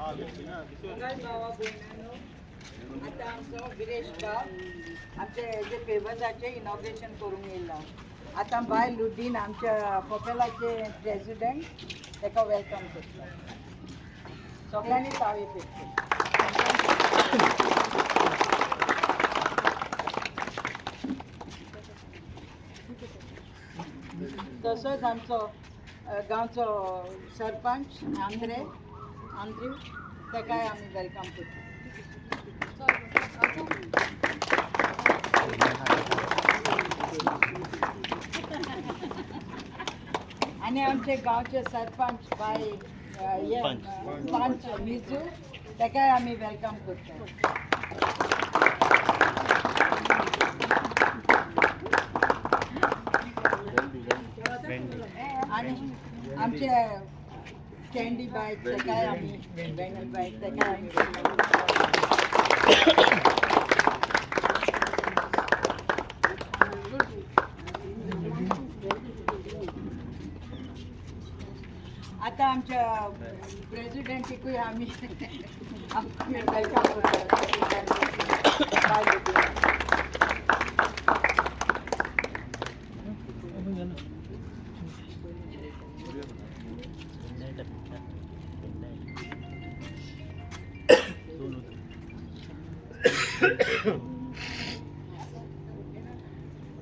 भावा भयणांनो, आता आमचो गिरेश भाव आमचे हेजे पेवर्साचे इनॉग्रेशन करूंक येयला. आता बाय लुडीन आमच्या पोपेलाचे प्रेसिडेंट ताका वेलकम करता. सगळ्यांनी ताळी पेटचे. तसोच आमचो गांवचो सरपंच आंद्रे ताकाय आमी वेलकम करता. आणि आमचे गांवचे सरपंच बाय पंच मिजू ताकाय आमी वेलकम करता. आणि आमचे कॅन्डी बाय ताकाय आमी वेंडी बाय ताकाय आमी आता आमच्या प्रेसिडेंटीकूय आमी वेलकम करता.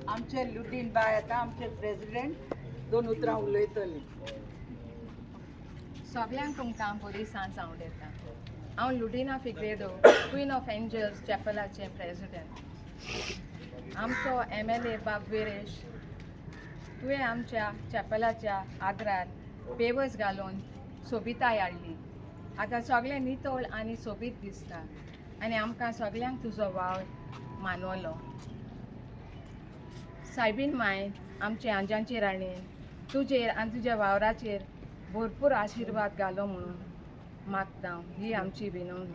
आमचे लुडीन बाय आता आमचे प्रेसिडेंट 2 उतरां उलयतले. सगळ्यांक तुमकां बरी सांज हांव येता. हांव लुडिना Figueiredo, queen of angels चॅपलाचे president. आमचो MLA बाब विरेश, तुवें आमच्या चॅपलाच्या आग्रार पेवर्स घालून सोबिताय हाडली. आतां सगळें नितळ आनी सोबीत दिसता आनी आमकां सगळ्यांक तुजो वावर मानवलो. सायबीन माय, आमचे आंजांचे राणीन, तुजेर आनी तुज्या वावराचेर भरपूर आशिर्वाद घालो म्हणून मागता. ही आमची विनवणी.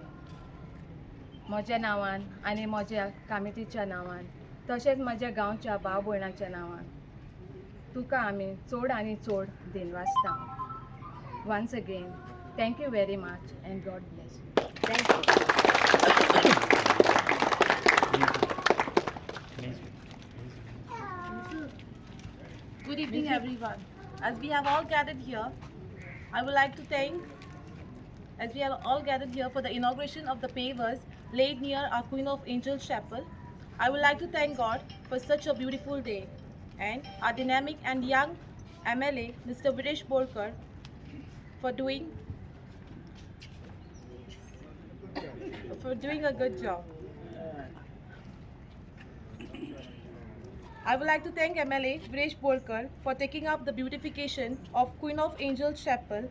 म्हज्या नांवान आनी म्हज्या कमिटीच्या नांवान तशेंच म्हज्या गांवच्या भाव भयणाच्या नांवान तुका आमी चड आनी चड दिनवासता. Once again thank you very much and God bless you. Thank you. Good evening, everyone. As we have all gathered here, I would like to thank, as we are all gathered here for the inauguration of the pavers laid near our Queen of Angels Chapel, I would like to thank God for such a beautiful day, and our dynamic and young MLA, Mr. Viresh Borkar, for doing a good job. I would like to thank MLA Viresh Borkar for taking up the beautification of Queen of Angels Chapel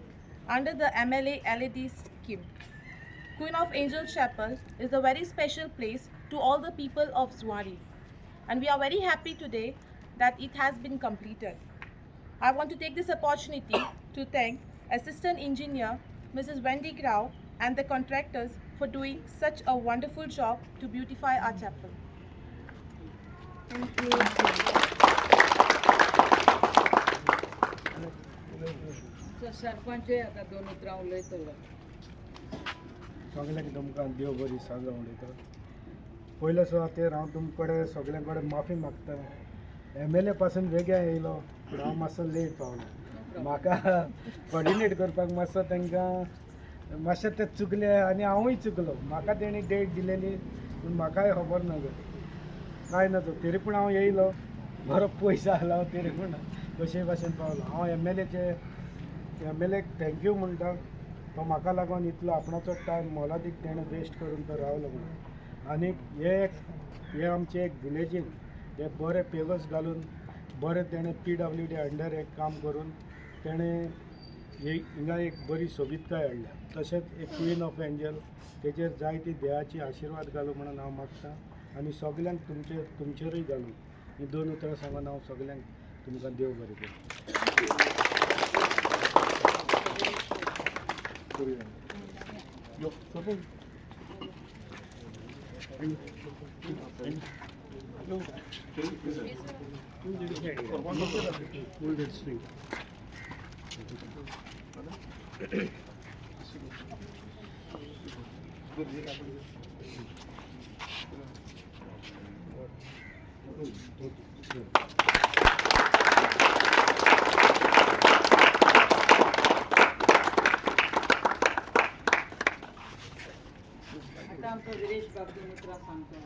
under the MLA LED scheme. Queen of Angels Chapel is a very special place to all the people of Zuari, and we are very happy today that it has been completed. I want to take this opportunity to thank Assistant Engineer Mrs. Wendy Grau and the contractors for doing such a wonderful job to beautify our chapel. Sarpanch आता 2 उतरां उलयतलो. सगळ्यांक तुमकां देव बरी सांग उलयता. पयलो सुवातेर हांव तुमचे कडेन सगळ्यां कडेन माफी मागता. MLA पासून बेगीन येयलो पूण हांव मातसो लेट पावलो. म्हाका कोऑर्डिनेट करपाक मातसो तांकां मातशें तें चुकलें आनी हांवूय चुकलो. म्हाका तेणी डेट दिलेली पूण म्हाकाय खबर ना काय ना तो तरी पूण हांव येयलो. बरो पयसो आलो तरी पूण कशे भाशेन पावलो. हांव MLA थँक्यू म्हणटा. तो म्हाका लागून इतलो आपणाचो टायम मोलादीक तेणें वेस्ट करून तो रावलो म्हणून. आनीक हे आमचे एक विलेजीन हे बरे पेवर्स घालून बरें तेणें PWD अंडर एक काम करून तेणें हिंगा एक बरी सोबीतकाय हाडल्या. तशेंच एक क्वीन ऑफ एंजल तेजेर जायती देवाची आशिर्वाद घालूं म्हणून हांव मागतां. आनी सगळ्यांक तुमचेरूय घालून ही 2 उतरां सांगून हांव सगळ्यांक तुमकां देव बरें आता आमचो विरेश बाबू मित्र सांगतो.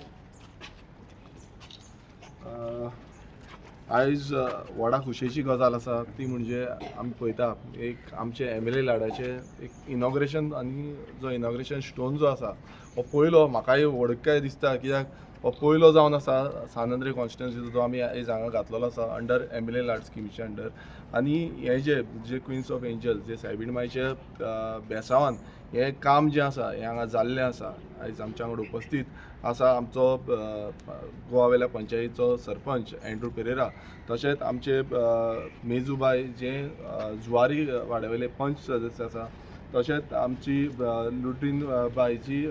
आयज व्हडा खुशेची गजाल आसा ती म्हणजे आमी पळयता एक आमचे MLA लाडाचे एक इनॉग्रेशन आनी जो इनॉग्रेशन स्टोन जो आसा हो पयलो म्हाकाय व्हडकाय दिसता कित्याक हो पयलो जावन आसा सानंद्री कॉन्स्टिट्युन्सीचो जो आमी आयज हांगा घातलेलो आसा अंडर MLA लाड स्किमीचे अंडर. आनी हे जे क्विन्स ऑफ एंजल्स जे सायबीण मायचे बेसांवान हे काम जें आसा हें हांगा जाल्लें आसा. आयज आमच्या वांगडा उपस्थित आसा आमचो गोवा वेल्या पंचायतीचो सरपंच एंड्रू पेरेरा, तशेंच आमचे मेजूबाई जे जुवारी वाड्यावेले पंच सदस्य आसा, तशेंच आमची लुट्रीन बाई जी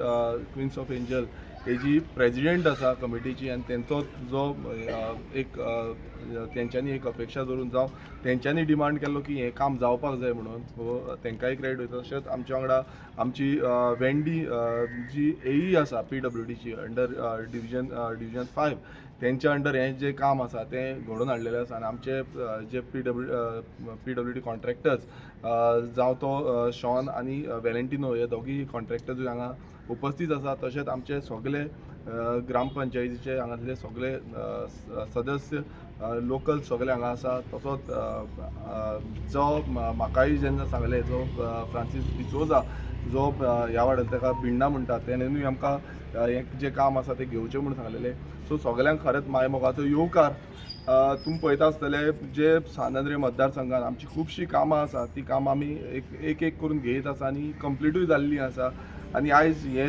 क्विन्स ऑफ एंजल हेजी प्रेजिडेंट आसा कमिटीची आनी तेंचो जो एक तेंच्यांनी एक अपेक्षा धरून जावं तेंच्यांनी डिमांड केल्लो की हें काम जावपाक जाय म्हणून सो तेंकांय क्रेडीट वयता. तशेंच आमच्या वांगडा आमची वेंडी जी AE आसा PWDची अंडर डिविजन 5 तेंच्या अंडर हें जें काम आसा तें घडोवन हाडलेलें आसा. आनी आमचे जे PWD कॉन्ट्रॅक्टर्स जावं तो शॉन आनी वेलेंटिनो हे दोगी कॉन्ट्रॅक्टर्स हांगा उपस्थित आसा. तशेंच आमचे सगळे ग्रामपंचायतीचे हांगातले सगळे सदस्य लोकल सगळे हांगा आसा. तसोच जो म्हाकाय जेन्ना सांगलें जो फ्रांसीस डिसोजा जो ह्या वाड्यार ताका बिंडा म्हणटा तेणेनूय आमकां हें जें काम आसा तें घेवचें म्हणून सांगलेलें. सो सगळ्यांक खरेंच मायमोगाचो येवकार. तुमी पळयता आसतले जे सानंद्री मतदारसंघान आमची खुबशीं कामां आसा ती कामां आमी एक एक करून घेयत आसा आनी कंप्लिटूय जाल्लीं आसा. आनी आयज हे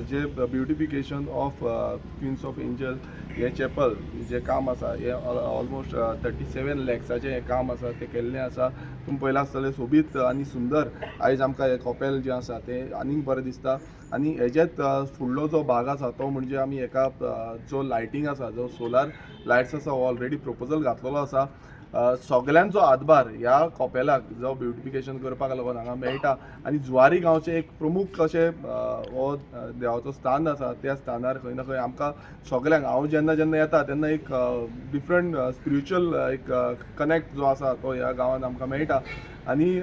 जे beautification of Queens of angel हे चॅपल जें काम आसा हें ऑलमोस्ट 37 लॅक्साचें हें काम आसा तें केल्लें आसा. तुमी पळयलां आसतलें सोबीत आनी सुंदर आयज आमकां हें कॉपेल जें आसा तें आनीक बरें दिसता. आनी हेजेत फुडलो जो भाग आसा तो म्हणजे आमी हेका जो लायटींग आसा जो सोलार लायट्स आसा हो ऑलरेडी प्रपोजल घातलेलो आसा. सगळ्यांचो हातभार ह्या कॉपेलाक जो ब्युटिफिकेशन करपाक लागून हांगा मेळटा. आनी जुवारी गांवचे एक प्रमुख अशें हो देवाचो स्थान आसा त्या स्थानार खंय ना खंय आमकां सगळ्यांक हांव जेन्ना जेन्ना येता तेन्ना एक डिफरंट स्पिरिच्युअल एक कनेक्ट जो आसा तो ह्या गांवांत आमकां मेळटा. आनी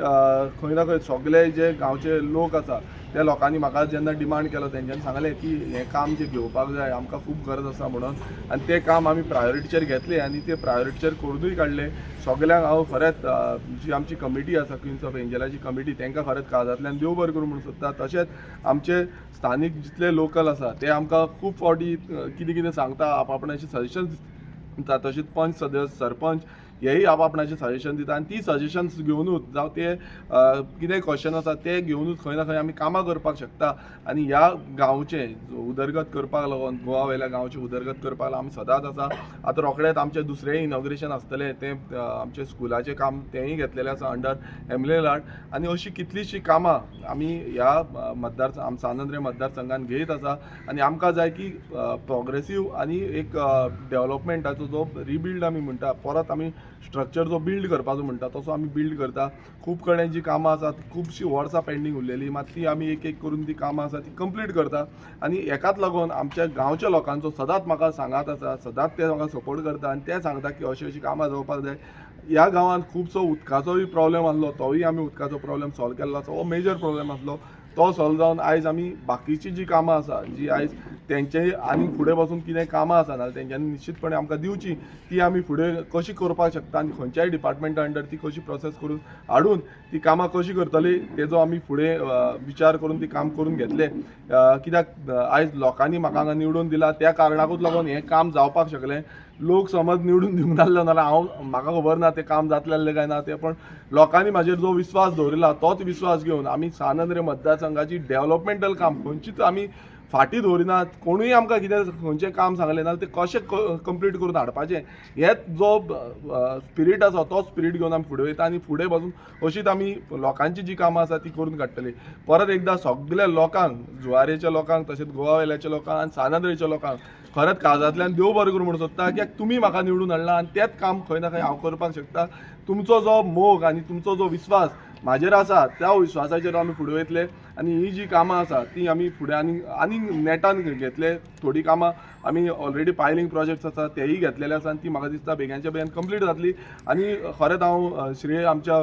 खंय ना खंय सगळे जे गांवचे लोक आसा त्या लोकांनी म्हाका जेन्ना डिमांड केलो तेंच्यांनी सांगलें की हें काम जें घेवपाक जाय आमकां खूब गरज आसा म्हणून. आनी तें काम आमी प्रायोरिटीचेर घेतलें आनी तें प्रायोरिटीचेर करूनूय काडलें. सगळ्यांक हांव खरेंच जी आमची कमिटी आसा क्विन्स ऑफ एंजलाची कमिटी तेंकां खरेंच काळजांतल्यान देव बरें करूं म्हणून सोदता. तशेंच आमचे स्थानीक जितले लोकल आसा ते आमकां खूब फावटी कितें कितें सांगता आपणाचें सजेशन दिता. तशेंच पंच सदस्य सरपंच हेय आपणाचें सजेशन दिता आनी ती सजेशन्स घेवनूच जावं ते कितेंय क्वेश्चन आसा ते घेवनूच खंय ना खंय आमी कामां करपाक शकता. आनी ह्या गांवचें उदरगत करपाक लागून गोवा वेल्या गांवचें उदरगत करपाक लागून आमी सदांच आसा. आतां रोखडेंच आमचें दुसरें इनॉग्रेशन आसतलें तें आमचें स्कुलाचें काम तेंय घेतलेलें आसा अंडर MLA लाड. आनी अशीं कितलींशीं कामां आमी ह्या सानंद्री मतदारसंघान घेयत आसा. आनी आमकां जाय की प्रोग्रेसीव आनी एक डेव्हलपमेंटाचो जो रिबिल्ड आमी म्हणटा परत आमी स्ट्रक्चर जो बिल्ड करपाचो म्हणटा तसो आमी बिल्ड करता. खूब कडेन जी कामां आसात खुबशीं वर्सां पेंडींग उरलेलीं मात ती आमी एक एक करून ती कामां आसा ती कंप्लीट करता. आनी हेकाच लागून आमच्या गांवच्या लोकांचो सदांच म्हाका सांगात आसा सदांच ते म्हाका सपोर्ट करता आनी ते सांगता की अशीं अशीं कामां जावपाक जाय. ह्या गांवांत खुबसो उदकाचोय प्रॉब्लेम आसलो तोय आमी उदकाचो प्रॉब्लेम सॉल्व केल्लो आसा. हो मेजर प्रॉब्लेम आसलो तो सॉल्व जावन आयज आमी बाकीची जी कामां आसा जी आयज तेंचेय आनी फुडें वचून कितें कामां आसा नाल्यार तेंच्यांनी निश्चितपणे आमकां दिवची ती आमी फुडें कशी करपाक शकता आनी खंयच्याय डिपार्टमेंटा अंडर ती कशी प्रोसेस करून हाडून ती कामां कशी करतली तेजो आमी फुडें विचार करून ती काम करून घेतले. कित्याक आयज लोकांनी म्हाका हांगा निवडून दिला त्या कारणाकूच लागून हें काम जावपाक शकलें. लोक समज निवडून दिवंक नासलो नाल्यार म्हाका खबर ना तें काम जातलें काय ना तें, पण लोकांनी म्हाजेर जो विश्वास दवरिला तोच विश्वास घेवन आमी सानंद्री मतदारसंघाची डेव्हलपमेंटल काम खंयचीच आमी फाटीं दवरिनात. कोणूय आमकां कितें खंयचें काम सांगलें नाल्यार तें कशें कंप्लीट करून हाडपाचें हेच जो स्पिरीट आसा तो स्पिरीट घेवन आमी फुडें वयता आनी फुडें वचून अशीच आमी लोकांची जी कामां आसा ती करून काडटली. परत एकदां सगळ्या लोकांक जुवारेच्या लोकांक तशेंच गोवा वेल्याच्या लोकांक आनी सानंद्रीच्या लोकांक खरेंच काळजांतल्यान देव बरें करूं म्हणून सोदता. कित्याक तुमी म्हाका निवडून हाडला आनी तेंच काम खंय ना खंय हांव करपाक शकता. तुमचो जो मोग आनी तुमचो जो विश्वास म्हाजेर आसा त्या विश्वासाचेर आमी फुडें वयतले आनी ही जी कामां आसा ती आमी फुडें आनी नेटान घेतले. थोडी कामां आमी ऑलरेडी पायलिंग प्रोजेक्ट्स आसा तेयी घेतलेले आसा आनी ती म्हाका दिसता बेग्याच्या बेगीन कंप्लीट जातली. आनी खरेंच हांव श्रेय आमच्या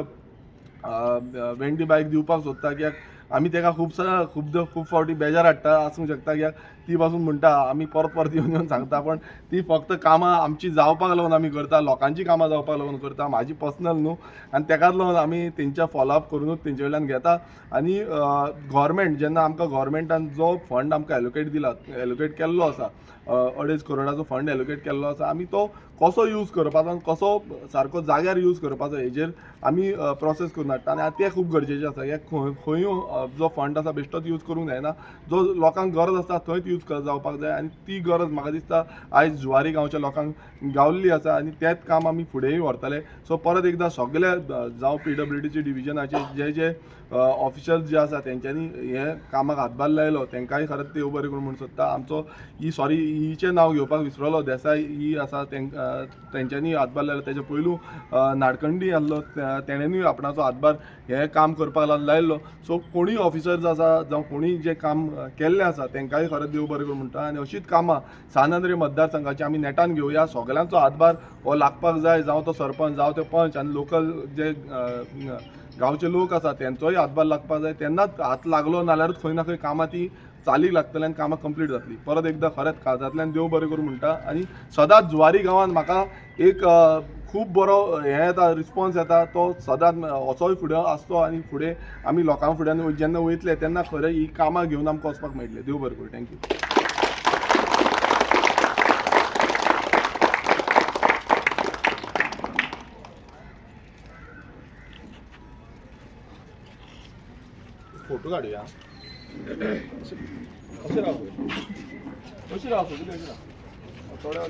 वेंडी बायक दिवपाक सोदता, कित्याक आमी ताका खूब फावटी बेजार हाडटा आसूंक शकता, कित्याक ती पासून म्हणटा आमी परत येवन सांगता, पण ती फक्त कामां आमची जावपाक लागून आमी करता, लोकांची कामां जावपाक लागून करता, म्हाजी पर्सनल न्हू. आनी ताकाच लागून आमी तेंच्या फॉलोअप करूनच तेंचे कडल्यान घेता. आनी गव्हर्मेंट जेन्ना आमकां गव्हर्मेंटान जो फंड आमकां एलोकेट केल्लो आसा, 2.5 करोडाचो फंड एलोकेट केल्लो आसा, आमी तो कसो यूज करपाचो आनी कसो सारको जाग्यार यूज करपाचो हेजेर आमी प्रोसेस करून हाडटा. आनी तें खूब गरजेचें आसा, कित्याक खंयूय जो फंड आसा बेश्टोच यूज करूंक जायना. जो लोकांक गरज आसता थंयच यूज जावपाक जाय आनी ती गरज म्हाका दिसता आयज जुवारी गांवच्या लोकांक गावल्ली आसा आनी तेंच काम आमी फुडेंय व्हरतले. सो परत एकदां सगळे जावं PWDची डिविजनाचे जे ऑफिशल्स जे आसा तेंच्यांनी हे कामाक हातभार लायलो तेंकांय खरेंच देव बरें करूं म्हणून सोदता. आमचो हिचें नांव घेवपाक विसरलो, देसाय ही आसा, तेंच्यांनी हातभार लायलो. तेच्या पयलू नाडकंडी आसलो, तेणेनूय आपणाचो हातभार हे काम करपाक लायलो. सो कोणूय ऑफिसर्स आसा जावं कोणूय जें काम केल्लें आसा तेंकांय खरेंच देव बरें करूं म्हणटा. आनी अशीच कामां सानंद्रे मतदारसंघाची आमी नेटान घेवया. सगळ्यांचो हातभार हो लागपाक जाय, जावं तो सरपंच जावं तो पंच आनी लोकल जे गांवचे लोक आसा तेंचोय हातभार लागपाक जाय. तेन्नाच हात लागलो नाल्यारूच खंय ना खंय कामां ती चालीक लागतली आनी कामां कंप्लीट जातली. परत एकदां खरेंच काळजांतल्यान देव बरें करूं म्हणटा. आनी सदांच जुवारी गांवांत म्हाका एक खूब बरो हे येता, रिस्पॉन्स येता, तो सदांच असोय फुडें आसचो आनी फुडें आमी लोकां फुड्यान जेन्ना वयतले तेन्ना खरें ही कामां घेवन आमकां वचपाक मेळटलें. देव बरें करूं. थँक्यू. फोटो काडुया. अशें राव थोड्या